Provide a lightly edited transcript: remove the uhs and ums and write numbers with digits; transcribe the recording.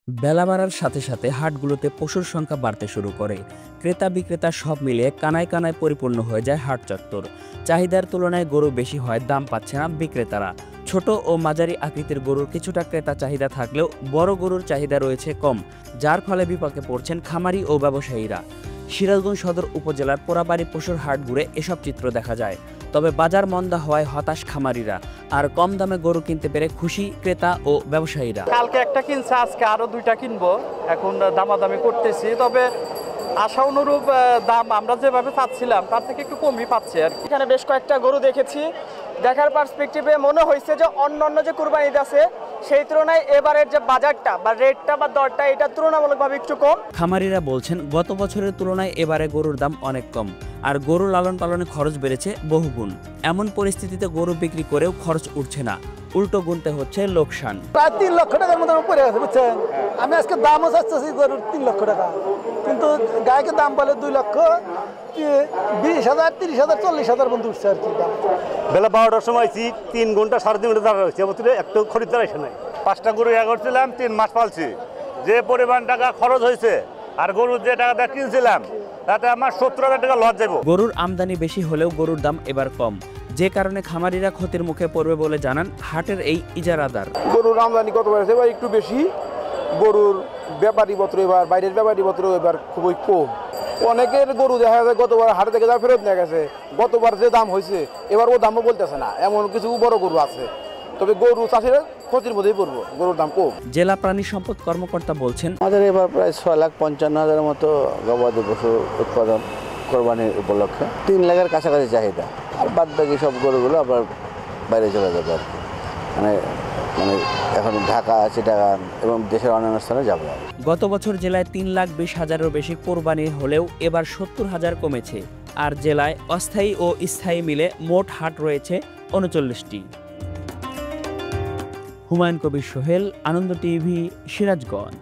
বেলা বাড়ার সাথে সাথে হাটগুলোতে পশুর সংখ্যা বাড়তে শুরু করে। ক্রেতা বিক্রেতা সব মিলিয়ে কানায় কানায় পরিপূর্ণ হয়ে যায় হাট চত্বর। চাহিদার তুলনায় গরু বেশি হয়, দাম পাচ্ছে না বিক্রেতারা। ছোট ও মাঝারি আকৃতির গরুর কিছুটা ক্রেতা চাহিদা থাকলেও বড় গরুর চাহিদা রয়েছে কম, যার ফলে বিপাকে পড়ছেন খামারি ও ব্যবসায়ীরা। সিরাজগঞ্জ সদর উপজেলার পোড়াবাড়ি পশুর হাট ঘুরে এসব চিত্র দেখা যায়। তবে বাজার মন্দা হওয়ায় হতাশ খামারিরা, আর কম দামে গরু কিনতে পেরে খুশি ক্রেতা ও ব্যবসায়ীরা। কালকে একটা কিনছে, আজকে আরো দুইটা কিনবো। এখন দামাদামি করতেছি, তবে আশা অনুরূপ দাম আমরা যেভাবে পাচ্ছিলাম তার থেকে একটু কমই পাচ্ছি আর কি। এখানে বেশ কয়েকটা গরু দেখেছি, দেখার পার্সপেক্টিভে মনে হয়েছে যে অন্যান্য যে কুরবানি আছে সেই তুলনায় এবারের যে বাজারটা বা রেটটা বা দরটা এটা তুলনামূলকভাবে একটু কম। খামারিরা বলছেন গত বছরের তুলনায় এবারে গরুর দাম অনেক কম, আর গরু লালন পালনে খরচ বেড়েছে বহুগুণ। এমন পরিস্থিতিতে গরু বিক্রি করেও খরচ উঠছে না, উল্টো গুনতে হচ্ছে লোকসান। প্রায় 3 লক্ষ টাকার মতো পড়ে আছে, বুঝছেন। আমি আজকে দামও চাচ্ছি গরুর 3 লক্ষ টাকা, কিন্তু গায়কের দাম বলে 2 লক্ষ 20,000, 30,000, 40,000 বন্ধু উঠছে আর কি দাম। বেলা 12টার সময় 3 ঘন্টা 3.5 ঘন্টা দাঁড়া রয়েছে, একটু খরিদ্দার আসে নাই। 5টা গরু করছিলাম, 3 মাস পালছি। যে পরিমাণ টাকা খরচ হয়েছে আর গরুর যে টাকা কিনছিলাম তাতে আমার 70,000 টাকা লস যাবো। গরুর আমদানি বেশি হলেও গরুর দাম এবার কম, যে কারণে খামারিরা ক্ষতির মুখে পড়বে বলে জানান হাটের এই ইজারাদার। গরুর আমদানি কত বাড়ছে এবার একটু বেশি, গরুর ব্যাপারী পত্র এবার বাইরের ব্যাপারী পত্র এবার খুবই কম। অনেকের গরু দেখা যায় গতবার হাটে থেকে যা ফেরত নিয়ে গেছে, গতবার যে দাম হয়েছে এবার ও দামও বলতেছে না। এমন কিছু বড় গরু আছে, তবে গরু চাষিরা ক্ষতির মধ্যেই পড়বো, গরুর দাম কম। জেলা প্রাণী সম্পদ কর্মকর্তা বলছেন, আমাদের এবার প্রায় 6,55,000 মতো গবাদি পশু উৎপাদন কোরবানির উপলক্ষে। 3 লাখের কাছাকাছি চাহিদা, আর বাদ বাকি সব গরুগুলো আবার বাইরে চলে যাবে আর কি। মানে এখন ঢাকা, চিটাগাং এবং দেশের অন্যান্য স্থানে যাবে। গত বছর জেলায় 3,20,000-এরও বেশি কোরবানি হলেও এবার 70,000 কমেছে, আর জেলায় অস্থায়ী ও স্থায়ী মিলে মোট হাট রয়েছে 39টি। হুমায়ুন কবির সোহেল, আনন্দ টিভি, সিরাজগঞ্জ।